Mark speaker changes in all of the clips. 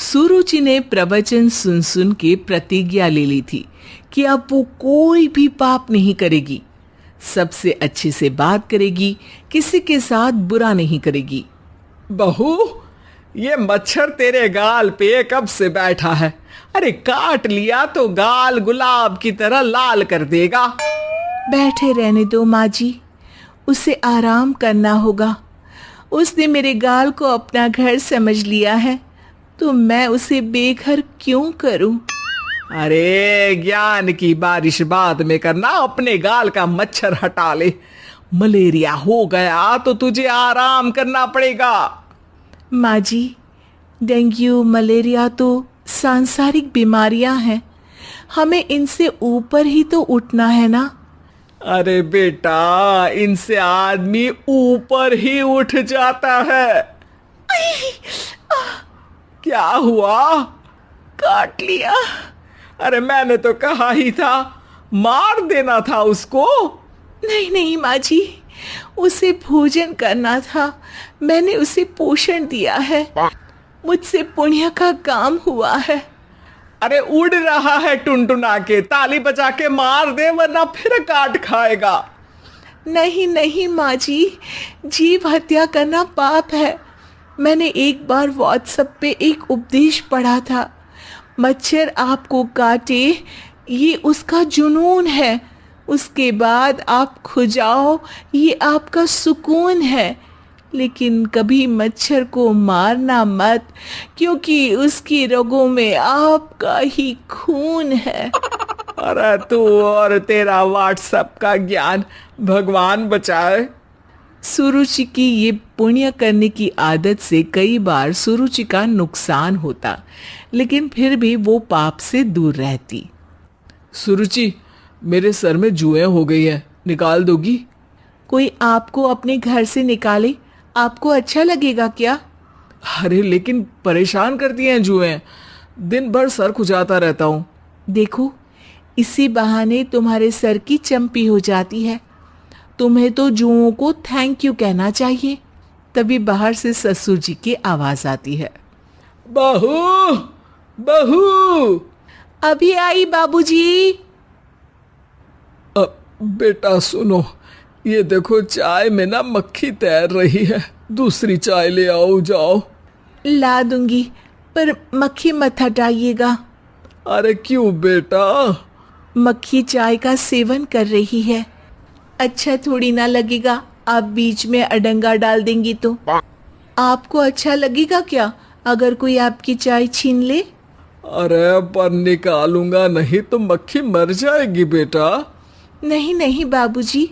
Speaker 1: सुरुचि ने प्रवचन सुन सुन के प्रतिज्ञा ले ली थी कि अब वो कोई भी पाप नहीं करेगी, सबसे अच्छे से बात करेगी, किसी के साथ बुरा नहीं करेगी।
Speaker 2: बहू, ये मच्छर तेरे गाल पे कब से बैठा है? अरे काट लिया तो गाल गुलाब की तरह लाल कर देगा।
Speaker 1: बैठे रहने दो माँ जी, उसे आराम करना होगा। उसने मेरे गाल को अपना घर समझ लिया है, तो मैं उसे बेघर क्यों करूं?
Speaker 2: अरे ज्ञान की बारिश बाद में करना, अपने गाल का मच्छर हटा ले। मलेरिया हो गया तो तुझे आराम करना पड़ेगा।
Speaker 1: माँ जी, डेंगू मलेरिया तो सांसारिक बीमारियां हैं, हमें इनसे ऊपर ही तो उठना है ना।
Speaker 2: अरे बेटा, इनसे आदमी ऊपर ही उठ जाता है। क्या हुआ?
Speaker 1: काट लिया।
Speaker 2: अरे मैंने तो कहा ही था, मार देना था उसको।
Speaker 1: नहीं नहीं माँ जी, उसे भोजन करना था, मैंने उसे पोषण दिया है, मुझसे पुण्य का काम हुआ है।
Speaker 2: अरे उड़ रहा है टुनटुना के, ताली बजा के मार दे वरना फिर काट खाएगा।
Speaker 1: नहीं नहीं माँ जी, जीव हत्या करना पाप है। मैंने एक बार व्हाट्सएप पे एक उपदेश पढ़ा था, मच्छर आपको काटे ये उसका जुनून है, उसके बाद आप खुजाओ ये आपका सुकून है। लेकिन कभी मच्छर को मारना मत, क्योंकि उसकी रगों में आपका ही खून है।
Speaker 2: अरे तू और तेरा व्हाट्सएप का ज्ञान, भगवान बचाए।
Speaker 1: सुरुचि की ये पुण्य करने की आदत से कई बार सुरुचि का नुकसान होता, लेकिन फिर भी वो पाप से दूर रहती।
Speaker 2: सुरुचि, मेरे सर में जुएं हो गई है, निकाल दोगी?
Speaker 1: कोई आपको अपने घर से निकाले, आपको अच्छा लगेगा क्या?
Speaker 2: अरे लेकिन परेशान करती हैं जुएं, दिन भर सर खुजाता रहता हूँ।
Speaker 1: देखो, इसी बहाने तुम्हारे सर की चंपी हो जाती है। तुम्हें तो जुओं को थैंक यू कहना चाहिए। तभी बाहर से ससुर जी की आवाज आती है।
Speaker 2: बहू, बहू।
Speaker 1: अभी आई बाबूजी।
Speaker 2: बेटा सुनो, ये देखो चाय में ना मक्खी तैर रही है, दूसरी चाय ले आओ जाओ।
Speaker 1: ला दूंगी, पर मक्खी मत हटाइएगा।
Speaker 2: अरे क्यों बेटा?
Speaker 1: मक्खी चाय का सेवन कर रही है, अच्छा थोड़ी ना लगेगा आप बीच में अडंगा डाल देंगी तो। आपको अच्छा लगेगा क्या अगर कोई आपकी चाय छीन ले?
Speaker 2: अरे पर निकालूंगा नहीं तो मक्खी मर जाएगी बेटा।
Speaker 1: नहीं नहीं बाबूजी,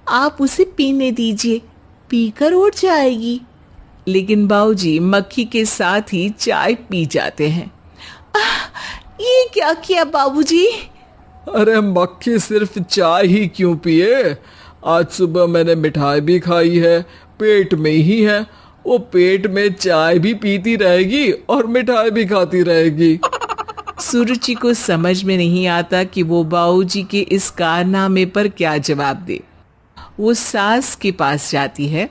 Speaker 1: आप उसे पीने दीजिए, पीकर उठ जाएगी। लेकिन बाबूजी मक्खी के साथ ही चाय पी जाते हैं। ये क्या किया बाबूजी?
Speaker 2: अरे मक्खी सिर्फ चाय ही क्यों पिए, आज सुबह मैंने मिठाई भी खाई है, पेट में ही है, वो पेट में चाय भी पीती रहेगी और मिठाई भी खाती रहेगी।
Speaker 1: सुरुचि को समझ में नहीं आता कि वो बाबूजी के इस कारनामे पर क्या जवाब दे। वो सास के पास जाती है।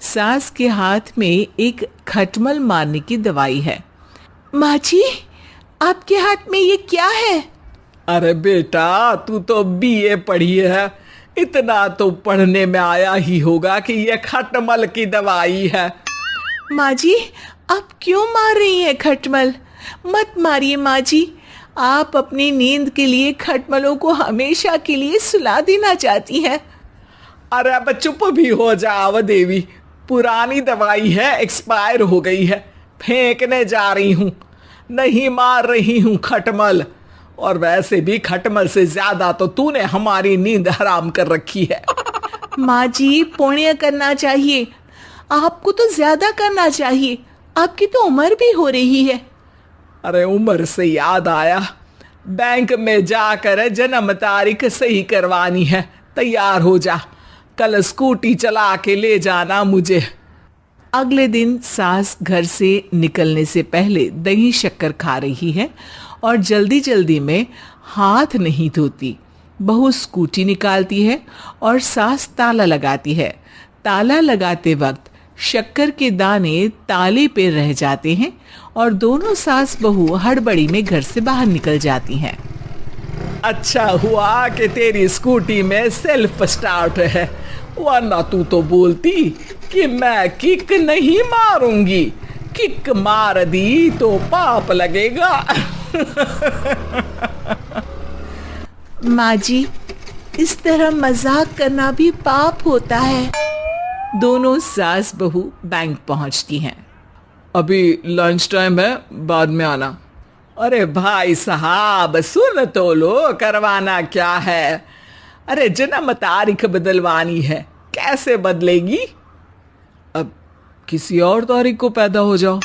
Speaker 1: सास के हाथ में एक खटमल मारने की दवाई है। माँ जी, आपके हाथ में ये क्या है?
Speaker 2: अरे बेटा, तू तो बीए पढ़ी है, इतना तो पढ़ने में आया ही होगा कि ये खटमल की दवाई है।
Speaker 1: माँ जी, आप क्यों मार रही हैं खटमल? मत मारिए माँ जी, आप अपनी नींद के लिए खटमलों को हमेशा के लिए सुला देना चाहती हैं।
Speaker 2: अरे अब चुप भी हो जाओ देवी, पुरानी दवाई है, एक्सपायर हो गई है, फेंकने जा रही हूँ, नहीं मार रही हूँ खटमल। और वैसे भी खटमल से ज्यादा तो तूने हमारी नींद हराम कर रखी है।
Speaker 1: माँ जी, पुण्य करना चाहिए, आपको तो ज्यादा करना चाहिए, आपकी तो उम्र भी हो रही है।
Speaker 2: अरे उम्र से याद आया, बैंक में जाकर जन्म तारीख सही करवानी है, तैयार हो जा, कल स्कूटी चला के ले जाना मुझे।
Speaker 1: अगले दिन सास घर से निकलने से पहले दही शक्कर खा रही है और जल्दी जल्दी में हाथ नहीं धोती। बहू स्कूटी निकालती है और सास ताला लगाती है। ताला लगाते वक्त शक्कर के दाने ताले पे रह जाते हैं और दोनों सास बहू हड़बड़ी में घर से बाहर निकल जाती हैं।
Speaker 2: अच्छा हुआ कि तेरी स्कूटी में सेल्फ स्टार्ट है, वरना तू तो बोलती कि मैं किक नहीं मारूंगी, किक मार दी तो पाप लगेगा।
Speaker 1: माँ जी, इस तरह मजाक करना भी पाप होता है। दोनों सास बहू बैंक पहुंचती हैं।
Speaker 2: अभी लंच टाइम है, बाद में आना। अरे भाई साहब सुन तो लो, करवाना क्या है? अरे जन्म तारीख बदलवानी है, कैसे बदलेगी? अब किसी और तारीख को पैदा हो जाओ।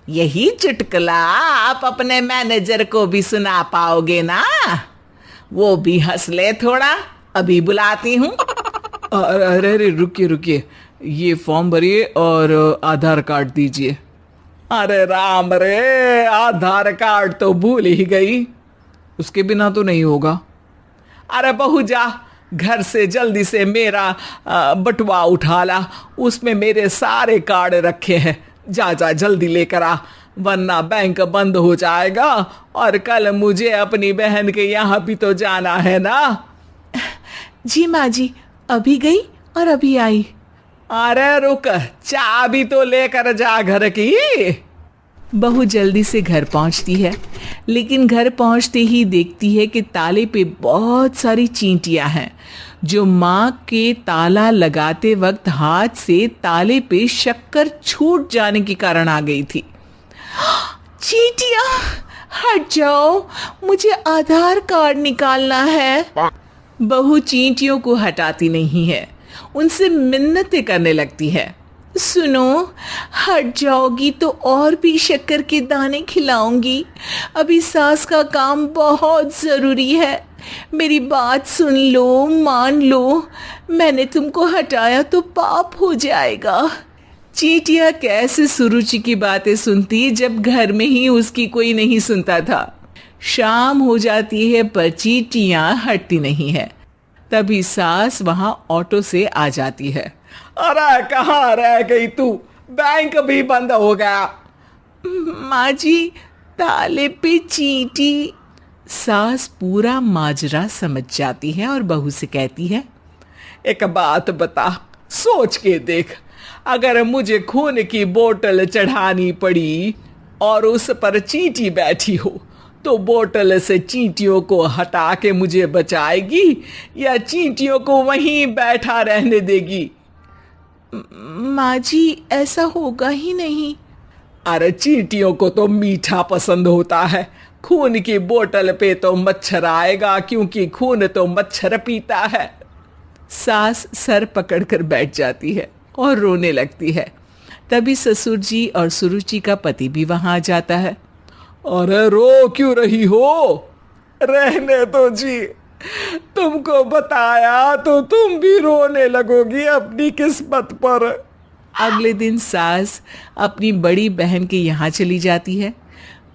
Speaker 1: यही चुटकुला आप अपने मैनेजर को भी सुना पाओगे ना? वो भी हंस ले थोड़ा, अभी बुलाती हूँ।
Speaker 2: अरे अरे रुकिए रुकिए, ये फॉर्म भरिए और आधार कार्ड दीजिए। अरे राम रे, आधार कार्ड तो भूल ही गई, उसके बिना तो नहीं होगा। अरे बहू जा, घर से जल्दी से मेरा बटुआ उठा ला, उसमें मेरे सारे कार्ड रखे हैं। जा जा जल्दी लेकर आ, वरना बैंक बंद हो जाएगा और कल मुझे अपनी बहन के यहाँ भी तो जाना है ना।
Speaker 1: जी माँ जी, अभी गई और अभी आई।
Speaker 2: अरे रुक, चाबी तो लेकर जा घर की।
Speaker 1: बहू जल्दी से घर पहुंचती है, लेकिन घर पहुंचते ही देखती है कि ताले पे बहुत सारी चींटियां हैं, जो माँ के ताला लगाते वक्त हाथ से ताले पे शक्कर छूट जाने के कारण आ गई थी। चींटियां, हट जाओ, मुझे आधार कार्ड निकालना है। बहू चींटियों को हटाती नहीं है, उनसे मिन्नतें करने लगती है। सुनो, हट जाओगी तो और भी शक्कर के दाने खिलाऊंगी। अभी सास का काम बहुत ज़रूरी है, मेरी बात सुन लो, मान लो। मैंने तुमको हटाया तो पाप हो जाएगा। चींटियां कैसे सुरुचि की बातें सुनती जब घर में ही उसकी कोई नहीं सुनता था। शाम हो जाती है पर चींटियां हटती नहीं है। तभी सास वहां ऑटो से आ जाती है।
Speaker 2: अरे कहाँ रह गई तू? बैंक भी बंद हो गया।
Speaker 1: माँ जी, ताले पे चींटी। सास पूरा माजरा समझ जाती है और बहू से कहती है,
Speaker 2: एक बात बता, सोच के देख, अगर मुझे खून की बोतल चढ़ानी पड़ी और उस पर चींटी बैठी हो, तो बोतल से चींटियों को हटा के मुझे बचाएगी या चींटियों को वहीं बैठा रहने देगी?
Speaker 1: माँ जी, ऐसा होगा ही नहीं।
Speaker 2: अरे चींटियों को तो मीठा पसंद होता है, खून की बोतल पे तो मच्छर आएगा, क्योंकि खून तो मच्छर पीता है।
Speaker 1: सास सर पकड़कर बैठ जाती है और रोने लगती है। तभी ससुर जी और सुरुचि का पति भी वहां आ जाता है।
Speaker 2: अरे रो क्यों रही हो? रहने दो जी, तुमको बताया तो तुम भी रोने लगोगी अपनी किस्मत पर।
Speaker 1: अगले दिन सास अपनी बड़ी बहन के यहाँ चली जाती है।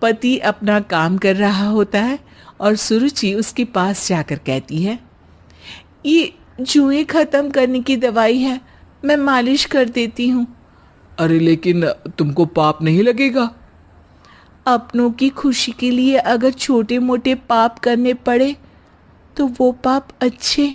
Speaker 1: पति अपना काम कर रहा होता है और सुरुचि उसके पास जाकर कहती है, ये जुएं खत्म करने की दवाई है, मैं मालिश कर देती हूँ।
Speaker 2: अरे लेकिन तुमको पाप नहीं लगेगा?
Speaker 1: अपनों की खुशी के लिए अगर छोटे मोटे पाप करने पड़े तो वो पाप अच्छे